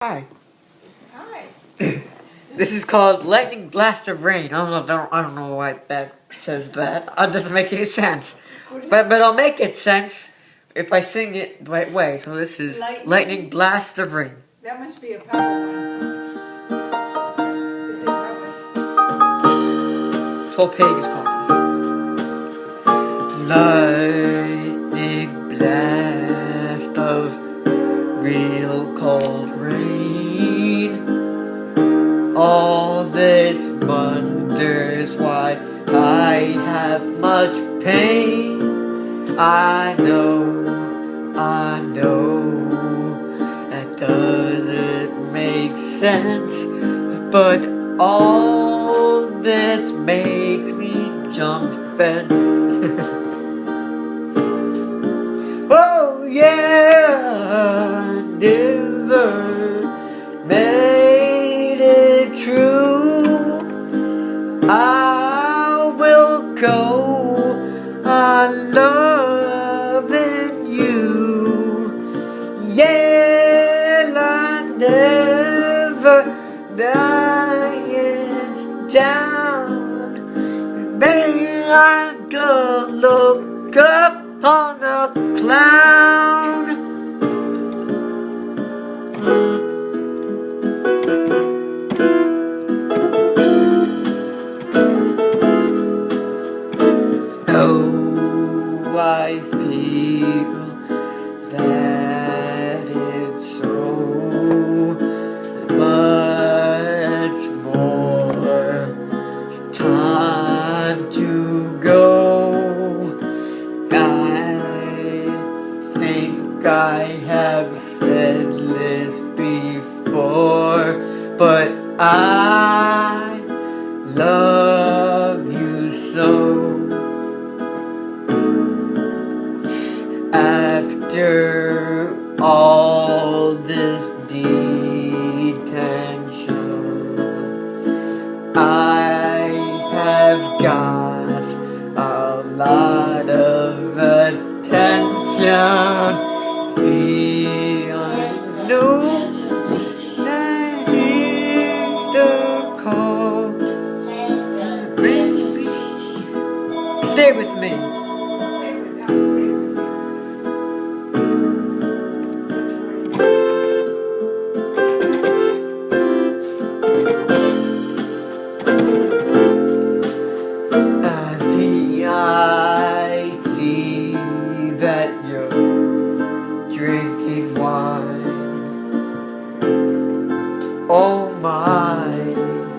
Hi. Hi. This is called Lightning Blast of Rain. I don't know why that says that. It doesn't make any sense. But I'll make it sense if I sing it the right way. So this is Lightning Blast of Rain. That must be a Papa one. Is it Papa's? It's all Pagan's Papa's. Lightning blast of real cold rain. All this wonders why I have much pain. I know, that doesn't make sense, but all this makes me jump fence. Oh yeah, never made it true. I will go on loving you. Yeah, I never dies down. May I go look up on a cloud. Oh, I feel that it's so much more time to go. I think I have said this before, but I love you so. After all this detention, I have got a lot of attention. I know that is the call. Baby, stay with me. Stay with us. Stay with you. I see that you're drinking wine. Oh my,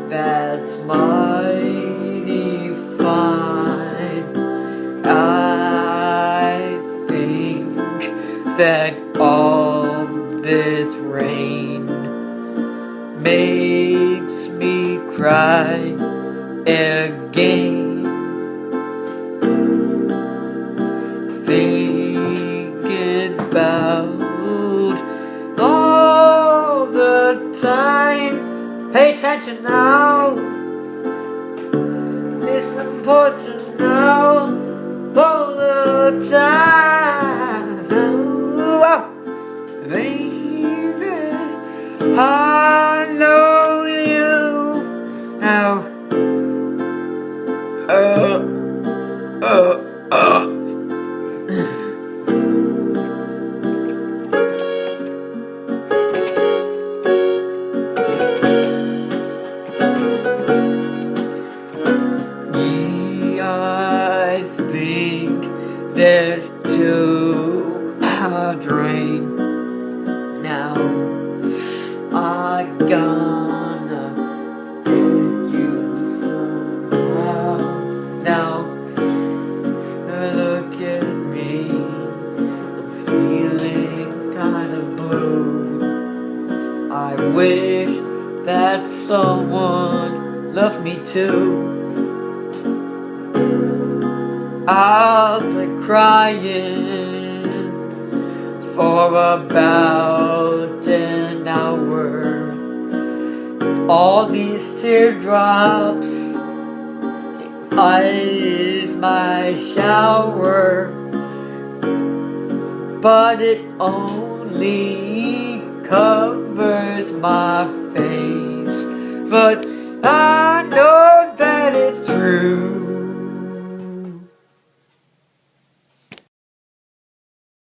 that's mighty fine. I think that all this rain makes me cry again. Thinking about all the time. Pay attention now. It's important now. All the time. Oh, baby, I know you now. I think there's too much rain now. I gonna get you somehow. Now look at me, I'm feeling kind of blue. I wish that someone loved me too. I'll be crying for about an hour. All these teardrops is my shower, but it only covers with my face. But I